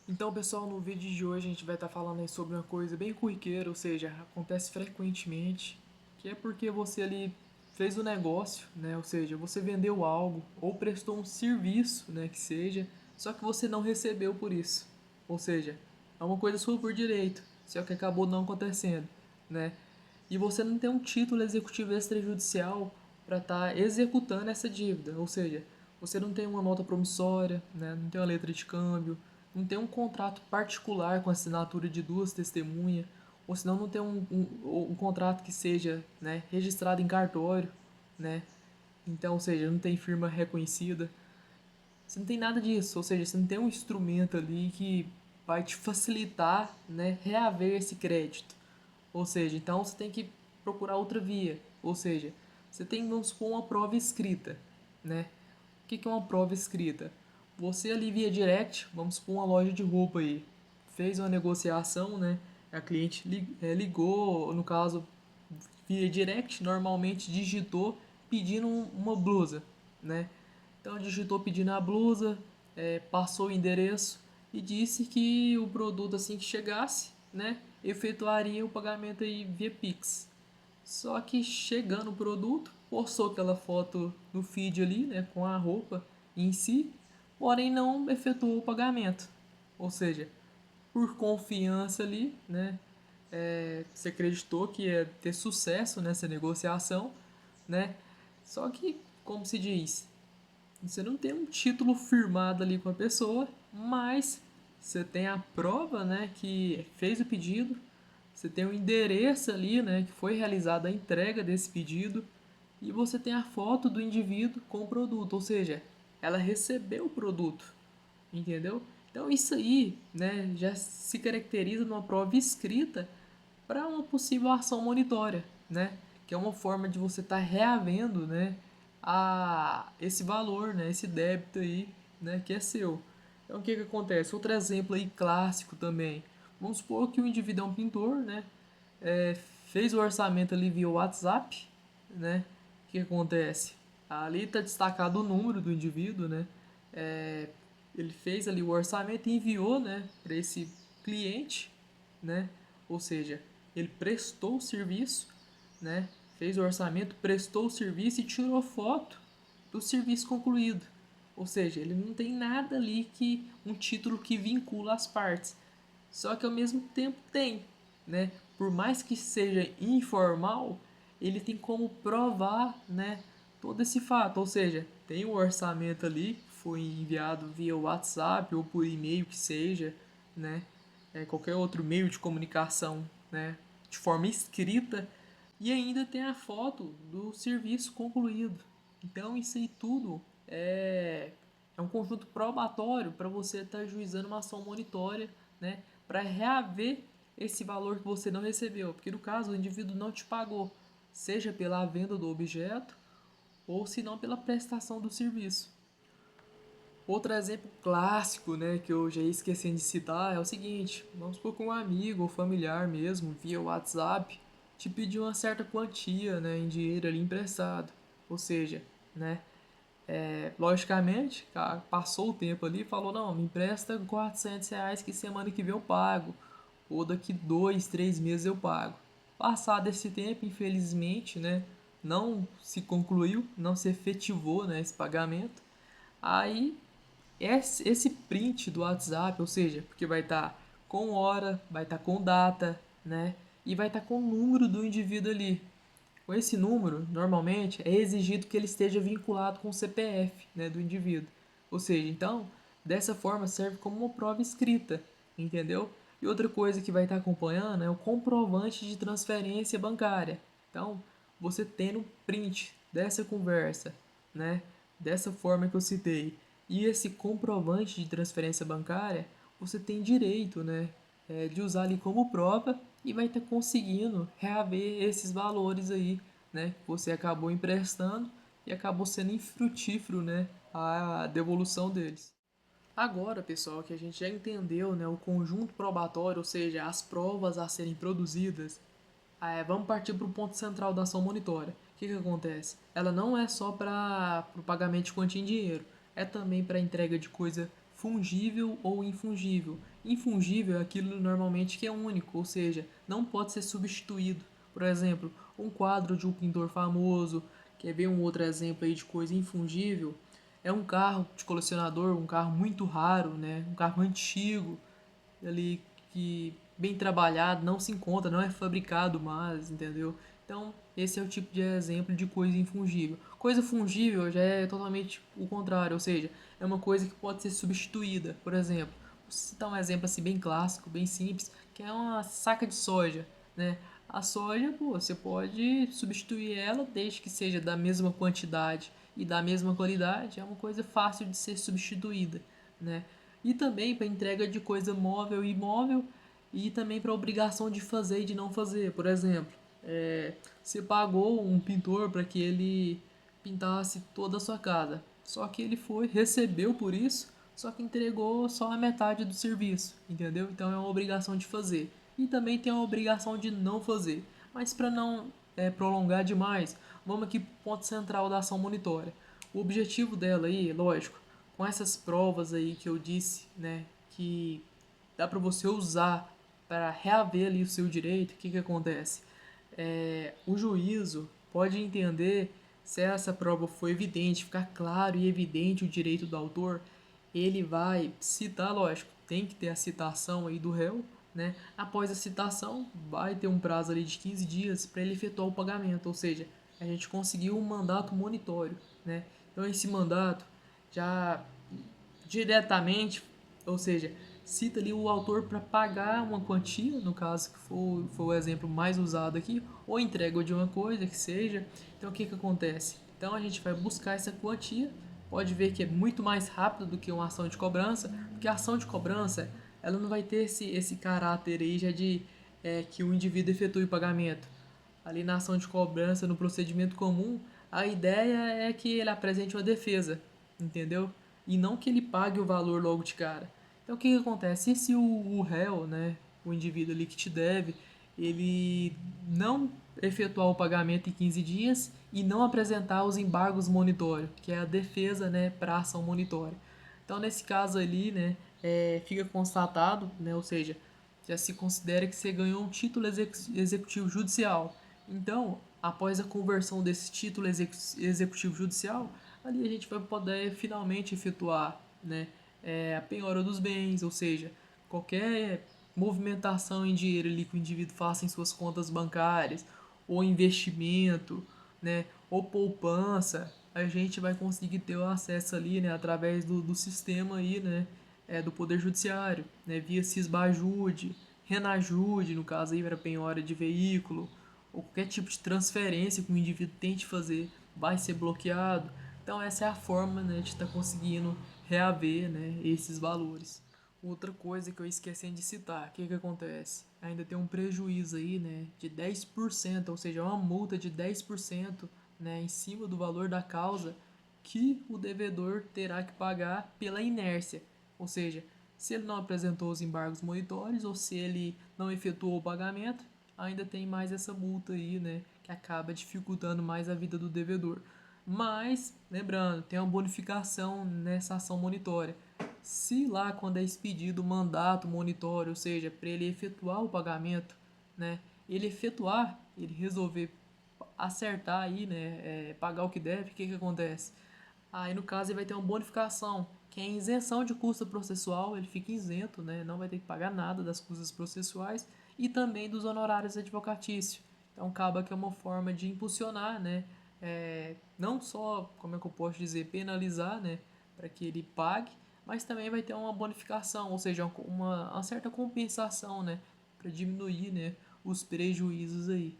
Então, pessoal, no vídeo de hoje a gente vai estar falando aí sobre uma coisa bem corriqueira, ou seja, acontece frequentemente, que é porque você ali fez o negócio, né? Ou seja, você vendeu algo ou prestou um serviço, né, que seja, só que você não recebeu por isso. Ou seja, é uma coisa sua por direito, só que acabou não acontecendo, né? E você não tem um título executivo extrajudicial para estar executando essa dívida, ou seja, você não tem uma nota promissória, né? Não tem uma letra de câmbio, não tem um contrato particular com assinatura de duas testemunhas, ou senão não tem um contrato que seja, né, registrado em cartório, né? Então, ou seja, não tem firma reconhecida. Você não tem nada disso, ou seja, você não tem um instrumento ali que vai te facilitar, né, reaver esse crédito. Ou seja, então você tem que procurar outra via. Ou seja, você tem, vamos supor, uma prova escrita, né? O que é uma prova escrita? Você ali via direct, vamos supor uma loja de roupa aí, fez uma negociação, né? A cliente ligou, no caso, via direct, normalmente digitou pedindo uma blusa, né? Então digitou pedindo a blusa, passou o endereço e disse que o produto assim que chegasse, né, efetuaria o pagamento aí via Pix. Só que chegando o produto, postou aquela foto no feed ali, né, com a roupa em si, porém não efetuou o pagamento. Ou seja, por confiança ali, né, você acreditou que ia ter sucesso nessa negociação, né? Só que, como se diz, você não tem um título firmado ali com a pessoa, mas você tem a prova, né, que fez o pedido, você tem o endereço ali, né, que foi realizada a entrega desse pedido, e você tem a foto do indivíduo com o produto, ou seja, ela recebeu o produto, entendeu? Então isso aí, né, já se caracteriza numa prova escrita para uma possível ação monitória, né? Que é uma forma de você estar reavendo, né, esse valor, né, esse débito aí, né, que é seu. Então o que que acontece? Outro exemplo aí clássico também. Vamos supor que o indivíduo é um pintor, né? é, Fez o orçamento ali via WhatsApp, né? O que acontece? Ali está destacado o número do indivíduo, né? É, ele fez ali o orçamento e enviou, né, para esse cliente, né? Ou seja, ele prestou o serviço, né? Fez o orçamento, prestou o serviço e tirou foto do serviço concluído. Ou seja, ele não tem nada ali que um título que vincula as partes. Só que ao mesmo tempo tem, né? Por mais que seja informal, ele tem como provar, né, todo esse fato. Ou seja, tem um orçamento ali, foi enviado via WhatsApp ou por e-mail que seja, né? Qualquer outro meio de comunicação, né? De forma escrita. E ainda tem a foto do serviço concluído. Então isso aí tudo é um conjunto probatório para você estar tá juizando uma ação monitória, né, para reaver esse valor que você não recebeu, porque no caso o indivíduo não te pagou, seja pela venda do objeto ou se não pela prestação do serviço. Outro exemplo clássico, né, que eu já ia esquecendo de citar é o seguinte: vamos supor que um amigo ou familiar mesmo, via WhatsApp, te pediu uma certa quantia, né, em dinheiro ali emprestado. Ou seja, né, logicamente, passou o tempo ali e falou: não, me empresta R$ 400 que semana que vem eu pago, ou daqui 2, 3 meses eu pago. Passado esse tempo, infelizmente, né, não se concluiu, não se efetivou, né, esse pagamento. Aí esse print do WhatsApp, ou seja, porque vai estar com hora, vai estar com data, né? E vai estar com o número do indivíduo ali. Com esse número, normalmente, é exigido que ele esteja vinculado com o CPF, né, do indivíduo. Ou seja, então, dessa forma serve como uma prova escrita, entendeu? E outra coisa que vai estar acompanhando é o comprovante de transferência bancária. Então, você tendo um print dessa conversa, né, dessa forma que eu citei, e esse comprovante de transferência bancária, você tem direito, né, de usar ali como prova e vai estar conseguindo reaver esses valores aí, né, que você acabou emprestando e acabou sendo infrutífero, né, a devolução deles. Agora, pessoal, que a gente já entendeu, né, o conjunto probatório, ou seja, as provas a serem produzidas, vamos partir para o ponto central da ação monitória. O que acontece? Ela não é só para o pagamento de quantia em dinheiro, é também para a entrega de coisa fungível ou infungível. Infungível é aquilo normalmente que é único, ou seja, não pode ser substituído. Por exemplo, um quadro de um pintor famoso, quer ver um outro exemplo aí de coisa infungível? É um carro de colecionador, um carro muito raro, né? Um carro antigo, ali que bem trabalhado, não se encontra, não é fabricado mais, entendeu? Então, esse é o tipo de exemplo de coisa infungível. Coisa fungível já é totalmente o contrário, ou seja, é uma coisa que pode ser substituída. Por exemplo, vou citar um exemplo assim bem clássico, bem simples, que é uma saca de soja, né? A soja, pô, você pode substituir ela desde que seja da mesma quantidade e da mesma qualidade, é uma coisa fácil de ser substituída, né? E também para entrega de coisa móvel e imóvel e também para obrigação de fazer e de não fazer. Por exemplo, você pagou um pintor para que ele pintasse toda a sua casa, só que ele foi, recebeu por isso, só que entregou só a metade do serviço, entendeu? Então é uma obrigação de fazer. E também tem a obrigação de não fazer. Mas para não prolongar demais, vamos aqui para o ponto central da ação monitória. O objetivo dela aí, lógico, com essas provas aí que eu disse, né, que dá para você usar para reaver ali o seu direito, o que que acontece? O juízo pode entender se essa prova foi evidente, ficar claro e evidente o direito do autor, ele vai citar, lógico, tem que ter a citação aí do réu, né? Após a citação, vai ter um prazo ali de 15 dias para ele efetuar o pagamento, ou seja, a gente conseguiu um mandato monitório, né? Então esse mandato já diretamente, ou seja, cita ali o autor para pagar uma quantia, no caso que foi o exemplo mais usado aqui, ou entrega de uma coisa que seja. Então o que que acontece? Então a gente vai buscar essa quantia, pode ver que é muito mais rápido do que uma ação de cobrança, porque a ação de cobrança ela não vai ter esse caráter aí já de que o indivíduo efetue o pagamento. Ali na ação de cobrança, no procedimento comum, a ideia é que ele apresente uma defesa, entendeu? E não que ele pague o valor logo de cara. Então o que, que acontece? E se o réu, né, o indivíduo ali que te deve, ele não efetuar o pagamento em 15 dias e não apresentar os embargos monitórios, que é a defesa, né, para a ação monitória. Então nesse caso ali, né, fica constatado, né, ou seja, já se considera que você ganhou um título executivo judicial. Então, após a conversão desse título executivo judicial, ali a gente vai poder finalmente efetuar, né, a penhora dos bens, ou seja, qualquer movimentação em dinheiro ali que o indivíduo faça em suas contas bancárias, ou investimento, né, ou poupança, a gente vai conseguir ter o acesso ali, né, através do sistema aí, né, do Poder Judiciário, né, via Cisbajude, Renajude, no caso aí para penhora de veículo, ou qualquer tipo de transferência que o indivíduo tente fazer vai ser bloqueado. Então essa é a forma, né, de estar conseguindo reaver, né, esses valores. Outra coisa que eu esqueci de citar, o que que acontece? Ainda tem um prejuízo aí, né, de 10%, ou seja, uma multa de 10%, né, em cima do valor da causa que o devedor terá que pagar pela inércia. Ou seja, se ele não apresentou os embargos monitórios ou se ele não efetuou o pagamento, ainda tem mais essa multa aí, né, que acaba dificultando mais a vida do devedor. Mas, lembrando, tem uma bonificação nessa ação monitória. Se lá quando é expedido o mandato monitório, ou seja, para ele efetuar o pagamento, né, ele efetuar, ele resolver acertar aí, né, pagar o que deve, o que que acontece? Aí no caso ele vai ter uma bonificação, que é a isenção de custo processual, ele fica isento, né? Não vai ter que pagar nada das custas processuais e também dos honorários advocatícios. Então acaba que é uma forma de impulsionar, né? Não só, como é que eu posso dizer, penalizar, né? Para que ele pague, mas também vai ter uma bonificação, ou seja, uma certa compensação, né? Para diminuir, né? Os prejuízos aí.